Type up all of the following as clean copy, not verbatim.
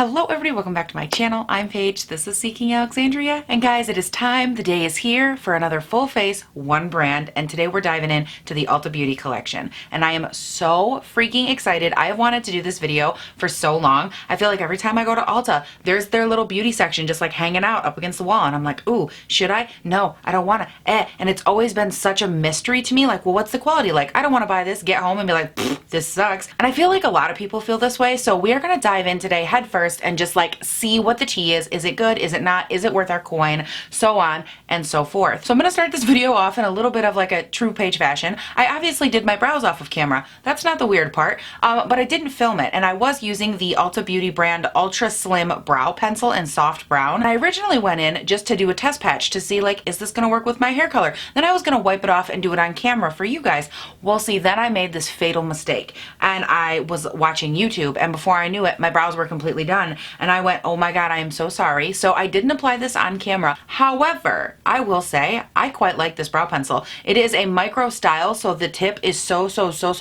Hello everybody, welcome back to my channel. I'm Paige, this is Seeking Alexandria. And guys, it is time, the day is here for another full face, one brand. And today we're diving in to the Ulta Beauty collection. And I am so freaking excited. I have wanted to do this video for so long. I feel like every time I go to Ulta, there's their little beauty section just like hanging out up against the wall. And I'm like, ooh, should I? No, I don't wanna, And it's always been such a mystery to me. Like, well, what's the quality like? I don't wanna buy this, get home and be like, this sucks. And I feel like a lot of people feel this way. So we are gonna dive in today head first and just like see what the tea is. Is it good? Is it not? Is it worth our coin? So on and so forth. So I'm gonna start this video off in a little bit of like a true Paige fashion. I obviously did my brows off of camera. That's not the weird part, but I didn't film it. And I was using the Ulta Beauty brand Ultra Slim Brow Pencil in soft brown. And I originally went in just to do a test patch to see like, is this gonna work with my hair color? Then I was gonna wipe it off and do it on camera for you guys. Well, see, then I made this fatal mistake and I was watching YouTube, and before I knew it, my brows were completely done. And I went, oh my God, I am so sorry. So I didn't apply this on camera. However, I will say I quite like this brow pencil. It is a micro style, so the tip is so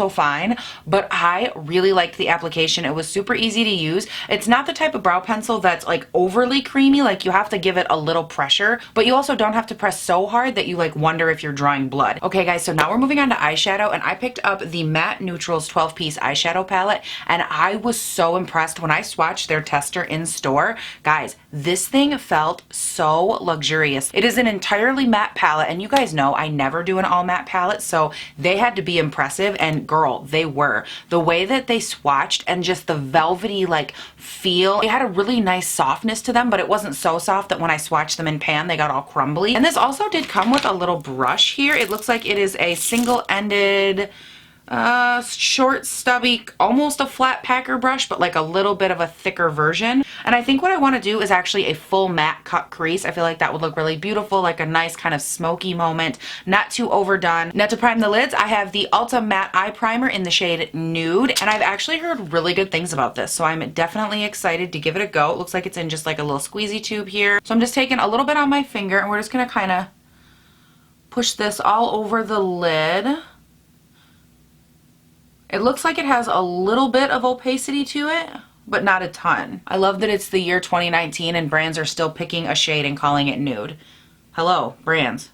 fine, but I really liked the application. It was super easy to use. It's not the type of brow pencil that's like overly creamy, like you have to give it a little pressure, but you also don't have to press so hard that you like wonder if you're drawing blood. Okay guys, so now we're moving on to eyeshadow, and I picked up the Matte Neutrals 12-piece eyeshadow palette, and I was so impressed when I swatched their tester in store. Guys, this thing felt so luxurious. It is an entirely matte palette, and you guys know I never do an all matte palette, so they had to be impressive, and girl, they were. The way that they swatched and just the velvety like feel, it had a really nice softness to them, but it wasn't so soft that when I swatched them in pan, they got all crumbly. And this also did come with a little brush here. It looks like it is a single-ended short, stubby, almost a flat packer brush, but like a little bit of a thicker version. And I think what I want to do is actually a full matte cut crease. I feel like that would look really beautiful, like a nice kind of smoky moment, not too overdone. Now to prime the lids, I have the Ulta Matte Eye Primer in the shade Nude, and I've actually heard really good things about this, so I'm definitely excited to give it a go. It looks like it's in just like a little squeezy tube here. So I'm just taking a little bit on my finger, and we're just gonna kind of push this all over the lid. It looks like it has a little bit of opacity to it, but not a ton. I love that it's the year 2019 and brands are still picking a shade and calling it nude. Hello, brands.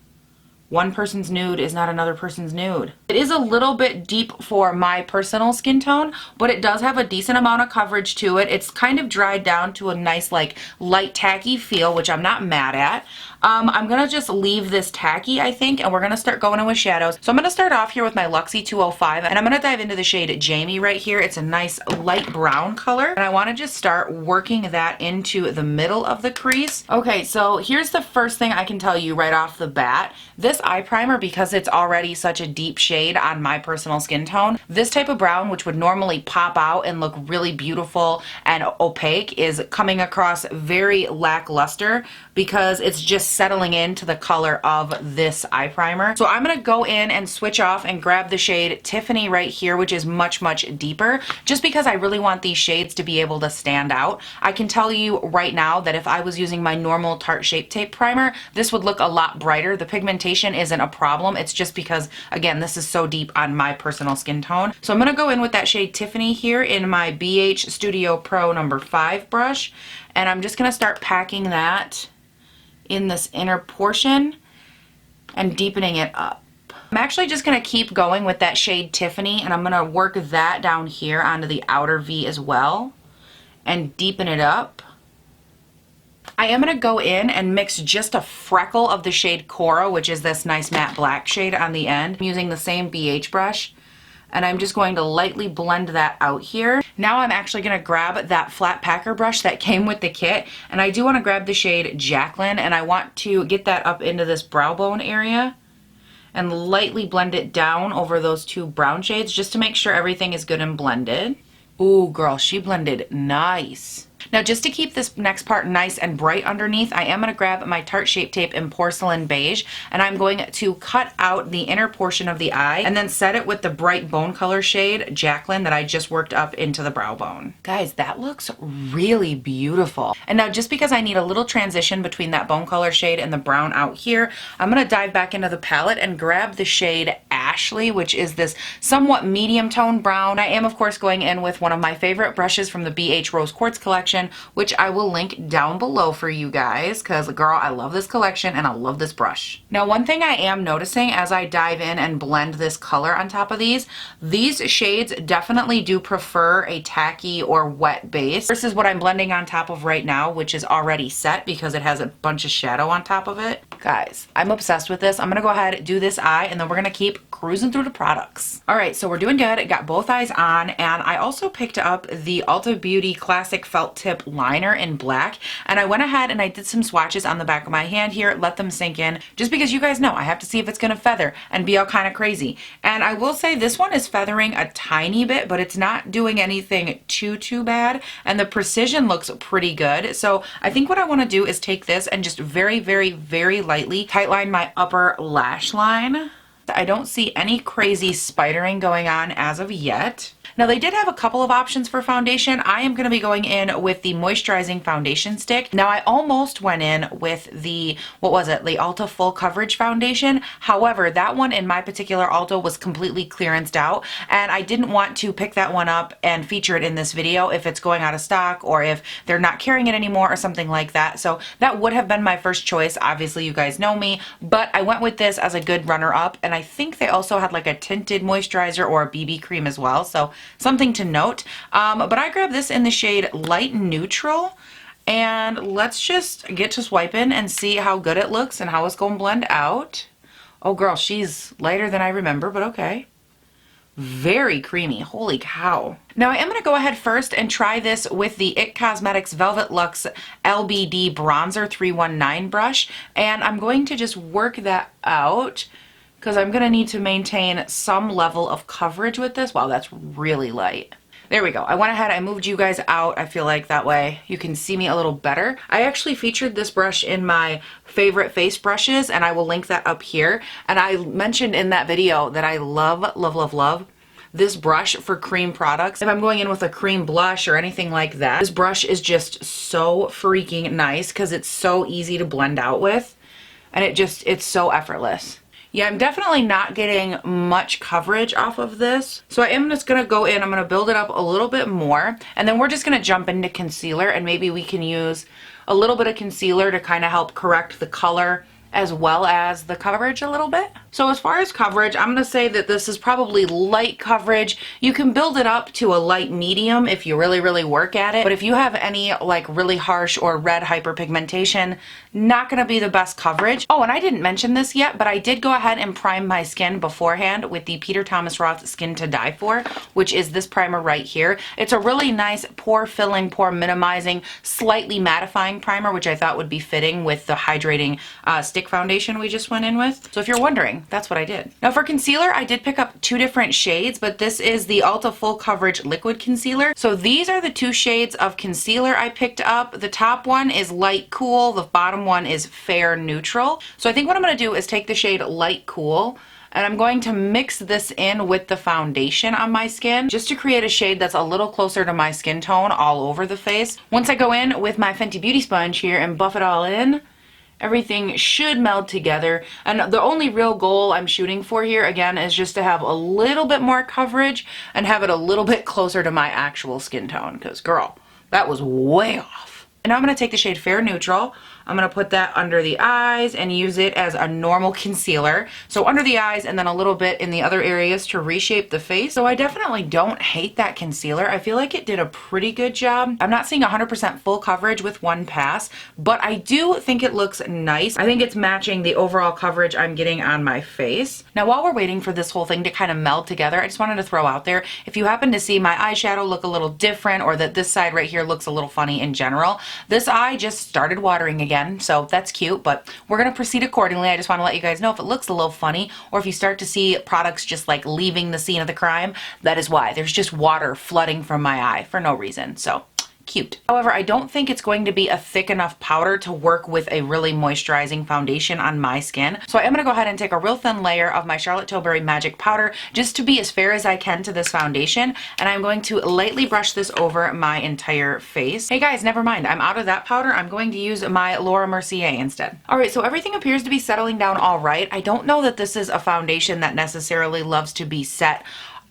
One person's nude is not another person's nude. It is a little bit deep for my personal skin tone, but it does have a decent amount of coverage to it. It's kind of dried down to a nice like light tacky feel, which I'm not mad at. I'm gonna just leave this tacky, I think, and we're gonna start going in with shadows. So I'm gonna start off here with my Luxie 205, and I'm gonna dive into the shade Jamie right here. It's a nice light brown color, and I wanna just start working that into the middle of the crease. Okay, so here's the first thing I can tell you right off the bat. This eye primer, because it's already such a deep shade on my personal skin tone, this type of brown, which would normally pop out and look really beautiful and opaque, is coming across very lackluster because it's just settling into the color of this eye primer. So I'm gonna go in and switch off and grab the shade Tiffany right here, which is much deeper, just because I really want these shades to be able to stand out. I can tell you right now that if I was using my normal Tarte Shape Tape primer, this would look a lot brighter. The pigmentation isn't a problem. It's just because, again, this is so deep on my personal skin tone. So I'm gonna go in with that shade Tiffany here in my BH Studio Pro number 5 brush, and I'm just gonna start packing that in this inner portion and deepening it up. I'm actually just gonna keep going with that shade Tiffany, and I'm gonna work that down here onto the outer V as well and deepen it up. I am gonna go in and mix just a freckle of the shade Coral, which is this nice matte black shade on the end. I'm using the same BH brush, and I'm just going to lightly blend that out here. Now I'm actually gonna grab that flat packer brush that came with the kit, and I do wanna grab the shade Jacqueline, and I want to get that up into this brow bone area and lightly blend it down over those two brown shades just to make sure everything is good and blended. Ooh, girl, she blended nice. Now just to keep this next part nice and bright underneath, I am going to grab my Tarte Shape Tape in Porcelain Beige, and I'm going to cut out the inner portion of the eye and then set it with the bright bone color shade Jacqueline that I just worked up into the brow bone. Guys, that looks really beautiful. And now just because I need a little transition between that bone color shade and the brown out here, I'm going to dive back into the palette and grab the shade Ash Ashley, which is this somewhat medium tone brown. I am, of course, going in with one of my favorite brushes from the BH Rose Quartz collection, which I will link down below for you guys, because, girl, I love this collection and I love this brush. Now, one thing I am noticing as I dive in and blend this color on top of these shades definitely do prefer a tacky or wet base versus what I'm blending on top of right now, which is already set because it has a bunch of shadow on top of it. Guys, I'm obsessed with this. I'm gonna go ahead and do this eye, and then we're gonna keep cruising through the products. All right, so we're doing good. Got both eyes on, and I also picked up the Ulta Beauty Classic Felt Tip Liner in black, and I went ahead and I did some swatches on the back of my hand here, let them sink in, just because you guys know I have to see if it's gonna feather and be all kind of crazy. And I will say this one is feathering a tiny bit, but it's not doing anything too bad, and the precision looks pretty good. So I think what I want to do is take this and just very lightly tightline my upper lash line. I don't see any crazy spidering going on as of yet. Now, they did have a couple of options for foundation. I am going to be going in with the moisturizing foundation stick. Now, I almost went in with the, what was it, the Ulta Full Coverage Foundation. However, that one in my particular Ulta was completely clearanced out, and I didn't want to pick that one up and feature it in this video if it's going out of stock or if they're not carrying it anymore or something like that. So that would have been my first choice. Obviously, you guys know me, but I went with this as a good runner-up, and I think they also had like a tinted moisturizer or a BB cream as well. So something to note. But I grabbed this in the shade Light Neutral, and let's just get to swiping and see how good it looks and how it's going to blend out. Oh girl, she's lighter than I remember, but okay. Very creamy, holy cow. Now I am going to go ahead first and try this with the IT Cosmetics Velvet Luxe LBD Bronzer 319 brush, and I'm going to just work that out, because I'm going to need to maintain some level of coverage with this. Wow, that's really light. There we go. I went ahead, I moved you guys out. I feel like that way you can see me a little better. I actually featured this brush in my favorite face brushes, and I will link that up here. And I mentioned in that video that I love this brush for cream products. If I'm going in with a cream blush or anything like that, this brush is just so freaking nice because it's so easy to blend out with, and it's so effortless. Yeah, I'm definitely not getting much coverage off of this. So I am just gonna go in, I'm gonna build it up a little bit more, and then we're just gonna jump into concealer, and maybe we can use a little bit of concealer to kind of help correct the color as well as the coverage a little bit. So as far as coverage, I'm gonna say that this is probably light coverage. You can build it up to a light medium if you really work at it. But if you have any like really harsh or red hyperpigmentation, not gonna be the best coverage. Oh, and I didn't mention this yet, but I did go ahead and prime my skin beforehand with the Peter Thomas Roth Skin to Die For, which is this primer right here. It's a really nice pore filling, pore minimizing, slightly mattifying primer, which I thought would be fitting with the hydrating stick foundation we just went in with. So if you're wondering, that's what I did. Now for concealer, I did pick up two different shades, but this is the Ulta Full Coverage Liquid Concealer. So these are the two shades of concealer I picked up. The top one is Light Cool, the bottom one is Fair Neutral. So I think what I'm gonna do is take the shade Light Cool, and I'm going to mix this in with the foundation on my skin just to create a shade that's a little closer to my skin tone all over the face. Once I go in with my Fenty Beauty sponge here and buff it all in, everything should meld together. And the only real goal I'm shooting for here, again, is just to have a little bit more coverage and have it a little bit closer to my actual skin tone, because girl, that was way off. And now I'm going to take the shade Fair Neutral. I'm going to put that under the eyes and use it as a normal concealer. So under the eyes and then a little bit in the other areas to reshape the face. So I definitely don't hate that concealer. I feel like it did a pretty good job. I'm not seeing 100% full coverage with one pass, but I do think it looks nice. I think it's matching the overall coverage I'm getting on my face. Now while we're waiting for this whole thing to kind of meld together, I just wanted to throw out there, if you happen to see my eyeshadow look a little different, or that this side right here looks a little funny in general, this eye just started watering again. So that's cute, but we're going to proceed accordingly. I just want to let you guys know if it looks a little funny, or if you start to see products just like leaving the scene of the crime, that is why. There's just water flooding from my eye for no reason. So cute. However, I don't think it's going to be a thick enough powder to work with a really moisturizing foundation on my skin. So I am going to go ahead and take a real thin layer of my Charlotte Tilbury Magic Powder just to be as fair as I can to this foundation. And I'm going to lightly brush this over my entire face. Hey guys, never mind. I'm out of that powder. I'm going to use my Laura Mercier instead. All right, so everything appears to be settling down all right. I don't know that this is a foundation that necessarily loves to be set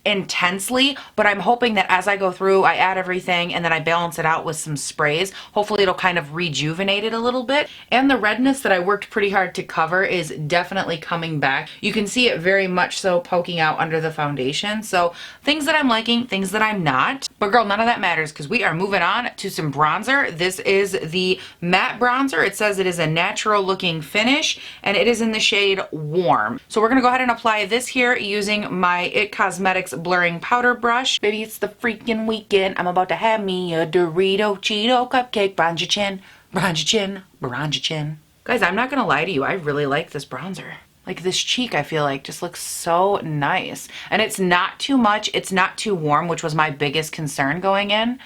intensely, but I'm hoping that as I go through, I add everything and then I balance it out with some sprays. Hopefully it'll kind of rejuvenate it a little bit. And the redness that I worked pretty hard to cover is definitely coming back. You can see it very much so poking out under the foundation. So things that I'm liking, things that I'm not. But girl, none of that matters because we are moving on to some bronzer. This is the matte bronzer. It says it is a natural looking finish and it is in the shade Warm. So we're going to go ahead and apply this here using my IT Cosmetics blurring powder brush. Baby, it's the freaking weekend. I'm about to have me a Dorito Cheeto cupcake. Bronze your chin, bronze your chin, bronze your chin. Guys, I'm not gonna lie to you. I really like this bronzer. Like this cheek, I feel like just looks so nice. And it's not too much. It's not too warm, which was my biggest concern going in.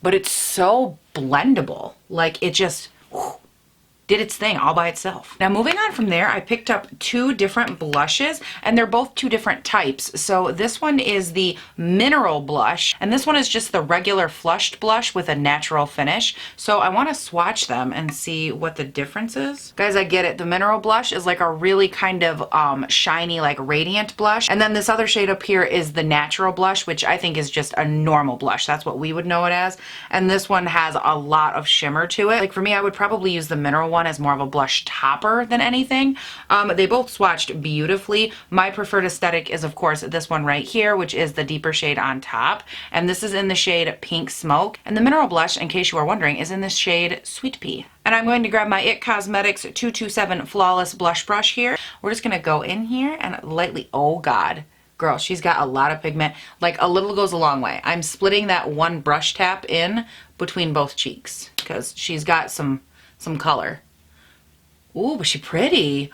But it's so blendable. Like it just did its thing all by itself. Now moving on from there, I picked up two different blushes and they're both two different types. So this one is the mineral blush and this one is just the regular flushed blush with a natural finish. So I want to swatch them and see what the difference is. Guys, I get it. The mineral blush is like a really kind of shiny, like radiant blush. And then this other shade up here is the natural blush, which I think is just a normal blush. That's what we would know it as. And this one has a lot of shimmer to it. Like for me, I would probably use the mineral one as more of a blush topper than anything. They both swatched beautifully. My preferred aesthetic is of course this one right here, which is the deeper shade on top. And this is in the shade Pink Smoke. And the mineral blush, in case you are wondering, is in the shade Sweet Pea. And I'm going to grab my IT Cosmetics 227 Flawless Blush Brush here. We're just gonna go in here and lightly, oh God. Girl, she's got a lot of pigment. Like a little goes a long way. I'm splitting that one brush tap in between both cheeks because she's got some color. Ooh, but she's pretty.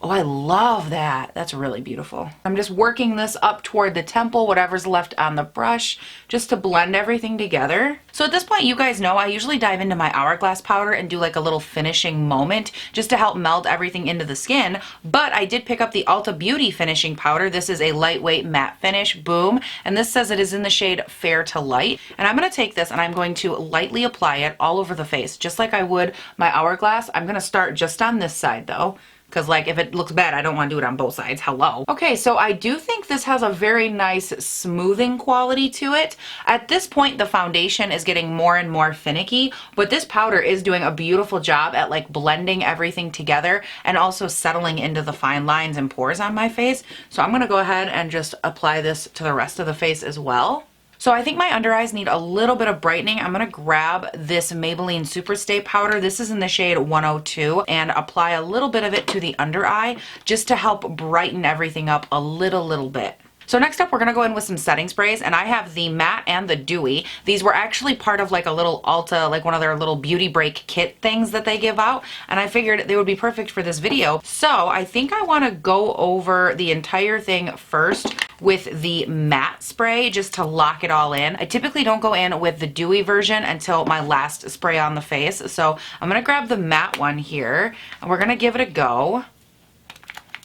Oh, I love that. That's really beautiful. I'm just working this up toward the temple, whatever's left on the brush, just to blend everything together. So at this point, you guys know I usually dive into my Hourglass powder and do like a little finishing moment just to help meld everything into the skin. But I did pick up the Ulta Beauty finishing powder. This is a lightweight matte finish, boom. And this says it is in the shade Fair to Light. And I'm gonna take this and I'm going to lightly apply it all over the face, just like I would my Hourglass. I'm gonna start just on this side though. Because like if it looks bad, I don't want to do it on both sides. Hello. Okay, so I do think this has a very nice smoothing quality to it. At this point, the foundation is getting more and more finicky, but this powder is doing a beautiful job at like blending everything together and also settling into the fine lines and pores on my face. So I'm going to go ahead and just apply this to the rest of the face as well. So I think my under eyes need a little bit of brightening. I'm going to grab this Maybelline Superstay powder. This is in the shade 102 and apply a little bit of it to the under eye just to help brighten everything up a little bit. So next up, we're gonna go in with some setting sprays, and I have the matte and the dewy. These were actually part of like a little Ulta, like one of their little beauty break kit things that they give out, and I figured they would be perfect for this video. So I think I wanna go over the entire thing first with the matte spray just to lock it all in. I typically don't go in with the dewy version until my last spray on the face. So I'm gonna grab the matte one here, and we're gonna give it a go.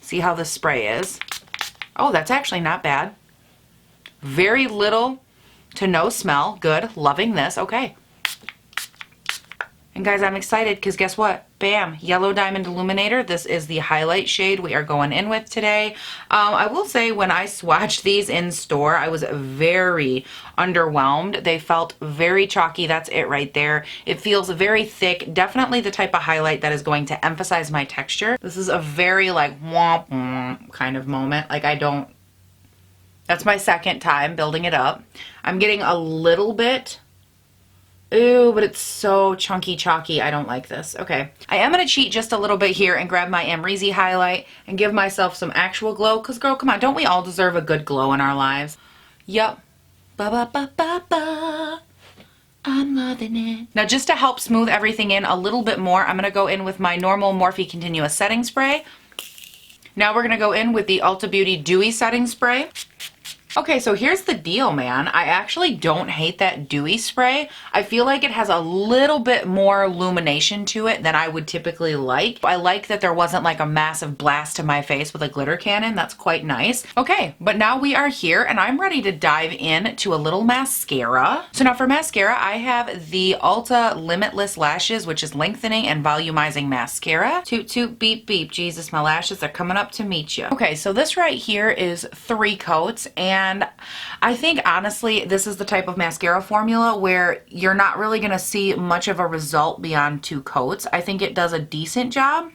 See how this spray is. Oh, that's actually not bad. Very little to no smell. Good. Loving this. Okay. And guys, I'm excited because guess what? Bam! Yellow Diamond Illuminator. This is the highlight shade we are going in with today. I will say when I swatched these in store, I was very underwhelmed. They felt very chalky. That's it right there. It feels very thick. Definitely the type of highlight that is going to emphasize my texture. This is a very like womp womp kind of moment. Like that's my second time building it up. I'm getting a little bit. Ooh, but it's so chunky chalky. I don't like this. Okay. I am going to cheat just a little bit here and grab my Amrezy highlight and give myself some actual glow. Because girl, come on, don't we all deserve a good glow in our lives? Yup. Ba ba ba ba ba. I'm loving it. Now just to help smooth everything in a little bit more, I'm going to go in with my normal Morphe Continuous Setting Spray. Now we're going to go in with the Ulta Beauty Dewy Setting Spray. Okay, so here's the deal, man. I actually don't hate that Dewy spray. I feel like it has a little bit more illumination to it than I would typically like. I like that there wasn't like a massive blast to my face with a glitter cannon. That's quite nice. Okay, but now we are here and I'm ready to dive in to a little mascara. So now for mascara, I have the Ulta Limitless Lashes, which is lengthening and volumizing mascara. Toot toot beep beep. Jesus, my lashes are coming up to meet you. Okay, so this right here is 3 coats, and I think honestly this is the type of mascara formula where you're not really gonna see much of a result beyond 2 coats. I think it does a decent job.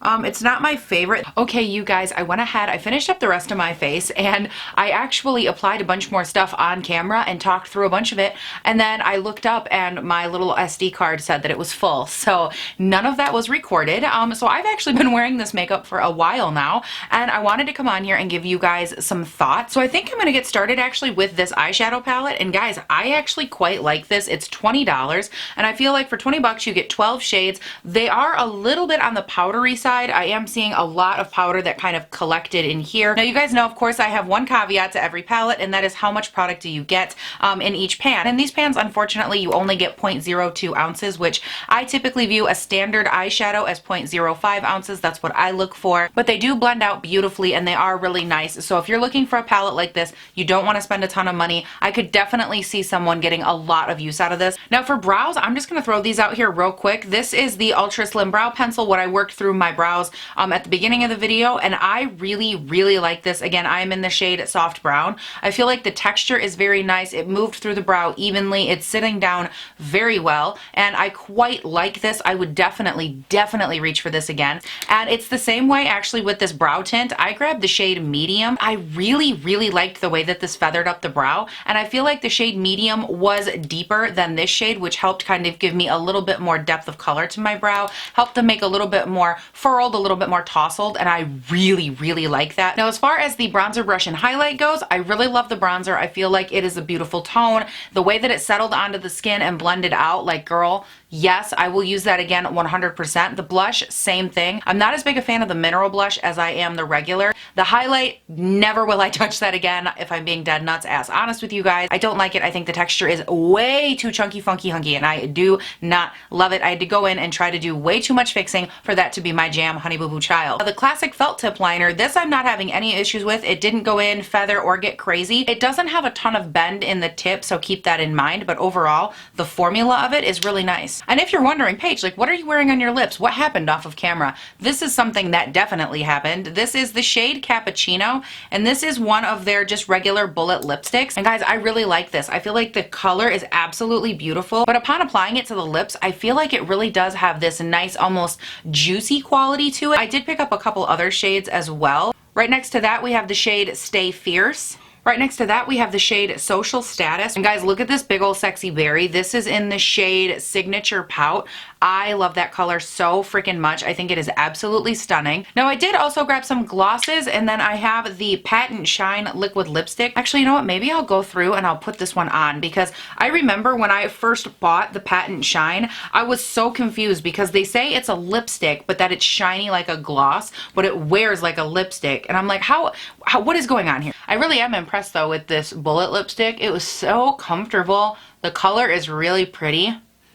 It's not my favorite. Okay, you guys, I went ahead, I finished up the rest of my face, and I actually applied a bunch more stuff on camera and talked through a bunch of it, and then I looked up and my little SD card said that it was full, so none of that was recorded. So I've actually been wearing this makeup for a while now, and I wanted to come on here and give you guys some thoughts. So I think I'm gonna get started actually with this eyeshadow palette, and guys, I actually quite like this. It's $20, and I feel like for 20 bucks you get 12 shades. They are a little bit on the powdery side. I am seeing a lot of powder that kind of collected in here. Now you guys know, of course, I have one caveat to every palette, and that is how much product do you get in each pan. And these pans, unfortunately, you only get 0.02 ounces, which I typically view a standard eyeshadow as 0.05 ounces. That's what I look for. But they do blend out beautifully and they are really nice. So if you're looking for a palette like this, you don't want to spend a ton of money. I could definitely see someone getting a lot of use out of this. Now for brows, I'm just going to throw these out here real quick. This is the Ultra Slim Brow Pencil, what I worked through my brows at the beginning of the video, and I really like this. Again, I'm in the shade Soft Brown. I feel like the texture is very nice. It moved through the brow evenly. It's sitting down very well, and I quite like this. I would definitely reach for this again. And it's the same way actually with this brow tint. I grabbed the shade Medium. I really liked the way that this feathered up the brow, and I feel like the shade Medium was deeper than this shade, which helped kind of give me a little bit more depth of color to my brow, helped to make a little bit more furrowed, a little bit more tousled, and I really like that. Now as far as the bronzer brush and highlight goes, I really love the bronzer. I feel like it is a beautiful tone. The way that it settled onto the skin and blended out, like girl, yes, I will use that again 100%. The blush, same thing. I'm not as big a fan of the mineral blush as I am the regular. The highlight, never will I touch that again if I'm being dead nuts ass honest with you guys. I don't like it. I think the texture is way too chunky, funky, hunky, and I do not love it. I had to go in and try to do way too much fixing for that to be my jam, honey boo boo child. The classic felt tip liner, this I'm not having any issues with. It didn't go in, feather, or get crazy. It doesn't have a ton of bend in the tip, so keep that in mind, but overall, the formula of it is really nice. And if you're wondering, Paige, like what are you wearing on your lips? What happened off of camera? This is something that definitely happened. This is the shade Cappuccino, and this is one of their just regular bullet lipsticks. And guys, I really like this. I feel like the color is absolutely beautiful, but upon applying it to the lips, I feel like it really does have this nice, almost juicy quality to it. I did pick up a couple other shades as well. Right next to that, we have the shade Stay Fierce. Right next to that, we have the shade Social Status. And guys, look at this big ol' sexy berry. This is in the shade Signature Pout. I love that color so freaking much. I think it is absolutely stunning. Now, I did also grab some glosses, and then I have the Patent Shine Liquid Lipstick. Actually, you know what? Maybe I'll go through and I'll put this one on, because I remember when I first bought the Patent Shine, I was so confused because they say it's a lipstick, but that it's shiny like a gloss, but it wears like a lipstick. And I'm like, what is going on here? I really am impressed though with this bullet lipstick. It was so comfortable. The color is really pretty.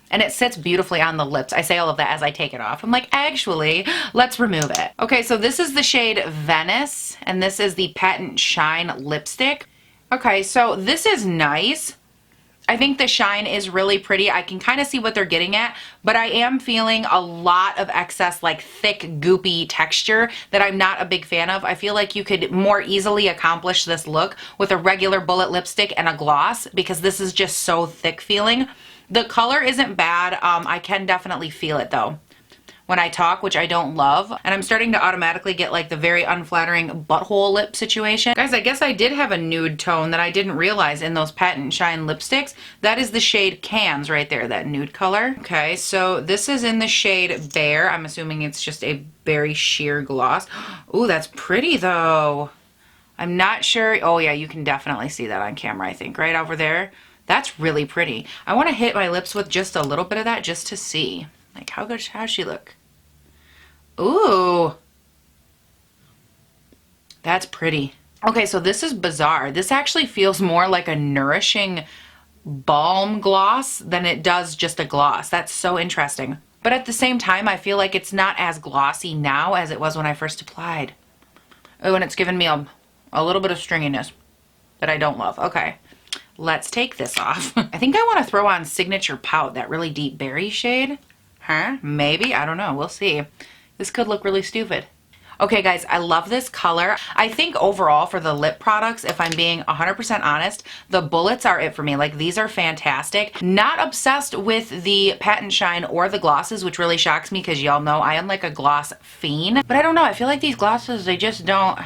And it sits beautifully on the lips. I say all of that as I take it off. I'm like, actually, let's remove it. Okay, so this is the shade Venice, and this is the Patent Shine lipstick. Okay, so this is nice. I think the shine is really pretty. I can kind of see what they're getting at, but I am feeling a lot of excess, like thick, goopy texture that I'm not a big fan of. I feel like you could more easily accomplish this look with a regular bullet lipstick and a gloss, because this is just so thick feeling. The color isn't bad. I can definitely feel it though when I talk, which I don't love. And I'm starting to automatically get like the very unflattering butthole lip situation. Guys, I guess I did have a nude tone that I didn't realize in those Patent Shine lipsticks. That is the shade Cans right there, that nude color. Okay, so this is in the shade Bare. I'm assuming it's just a very sheer gloss. Ooh, that's pretty though. I'm not sure. Oh yeah, you can definitely see that on camera, I think, right over there. That's really pretty. I want to hit my lips with just a little bit of that just to see. Like, how's she look? Ooh. That's pretty. Okay, so this is bizarre. This actually feels more like a nourishing balm gloss than it does just a gloss. That's so interesting. But at the same time, I feel like it's not as glossy now as it was when I first applied. Oh, and it's given me a little bit of stringiness that I don't love. Okay, let's take this off. I think I want to throw on Signature Pout, that really deep berry shade. Huh? Maybe? I don't know. We'll see. This could look really stupid. Okay guys, I love this color. I think overall for the lip products, if I'm being 100% honest, the bullets are it for me. Like, these are fantastic. Not obsessed with the Pat and Shine or the glosses, which really shocks me because y'all know I am like a gloss fiend. But I don't know, I feel like these glosses, they just don't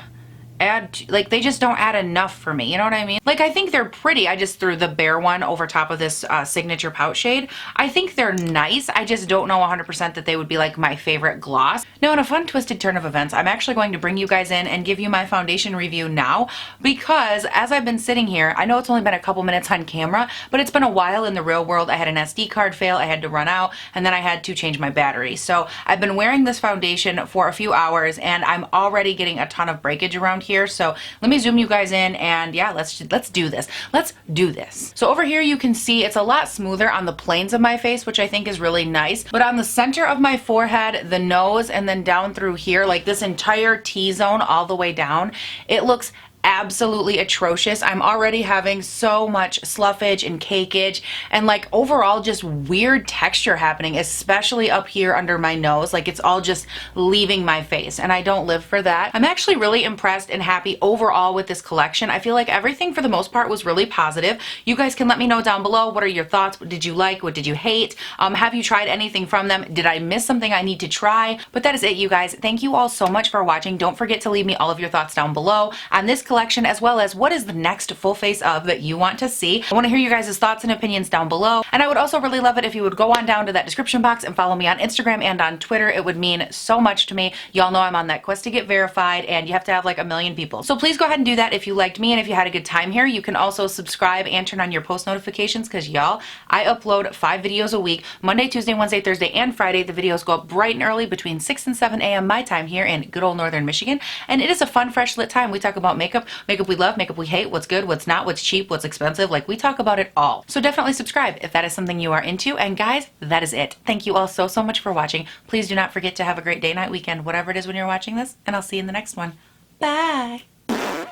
add, like, they just don't add enough for me, you know what I mean? Like, I think they're pretty. I just threw the Bare one over top of this Signature Pout shade. I think they're nice. I just don't know 100% that they would be like my favorite gloss. Now, in a fun twisted turn of events, I'm actually going to bring you guys in and give you my foundation review now, because as I've been sitting here, I know it's only been a couple minutes on camera, but it's been a while in the real world. I had an SD card fail, I had to run out, and then I had to change my battery. So I've been wearing this foundation for a few hours and I'm already getting a ton of breakage around here. So let me zoom you guys in and yeah, let's do this. Let's do this. So over here you can see it's a lot smoother on the planes of my face, which I think is really nice. But on the center of my forehead, the nose, and then down through here, like this entire T-zone all the way down, it looks absolutely atrocious. I'm already having so much sloughage and cakeage and like overall just weird texture happening, especially up here under my nose. Like, it's all just leaving my face and I don't live for that. I'm actually really impressed and happy overall with this collection. I feel like everything for the most part was really positive. You guys can let me know down below, what are your thoughts? What did you like? What did you hate? Have you tried anything from them? Did I miss something I need to try? But that is it, you guys. Thank you all so much for watching. Don't forget to leave me all of your thoughts down below on this collection, as well as what is the next full face of that you want to see. I want to hear you guys' thoughts and opinions down below, and I would also really love it if you would go on down to that description box and follow me on Instagram and on Twitter. It would mean so much to me. Y'all know I'm on that quest to get verified, and you have to have like 1 million people. So please go ahead and do that if you liked me and if you had a good time here. You can also subscribe and turn on your post notifications, because y'all, I upload 5 videos a week, Monday, Tuesday, Wednesday, Thursday, and Friday. The videos go up bright and early between 6 and 7 a.m. my time here in good old Northern Michigan, and it is a fun, fresh lit time. We talk about makeup we love, makeup we hate, what's good, what's not, what's cheap, what's expensive. Like, we talk about it all. So definitely subscribe if that is something you are into. And guys, that is it. Thank you all so much for watching. Please do not forget to have a great day, night, weekend, whatever it is when you're watching this, and I'll see you in the next one. Bye. Are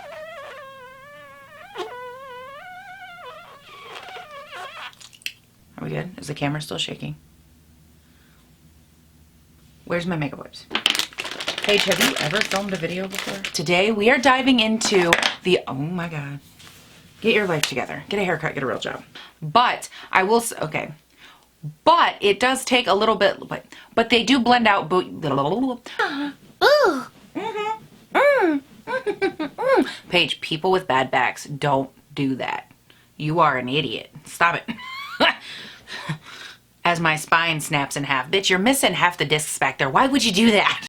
we good? Is the camera still shaking? Where's my makeup wipes? Paige, have you ever filmed a video before? Today we are diving into the, oh my God. Get your life together. Get a haircut, get a real job. But I will, okay. But it does take a little bit, but they do blend out. Paige, people with bad backs don't do that. You are an idiot. Stop it. As my spine snaps in half. Bitch, you're missing half the discs back there. Why would you do that?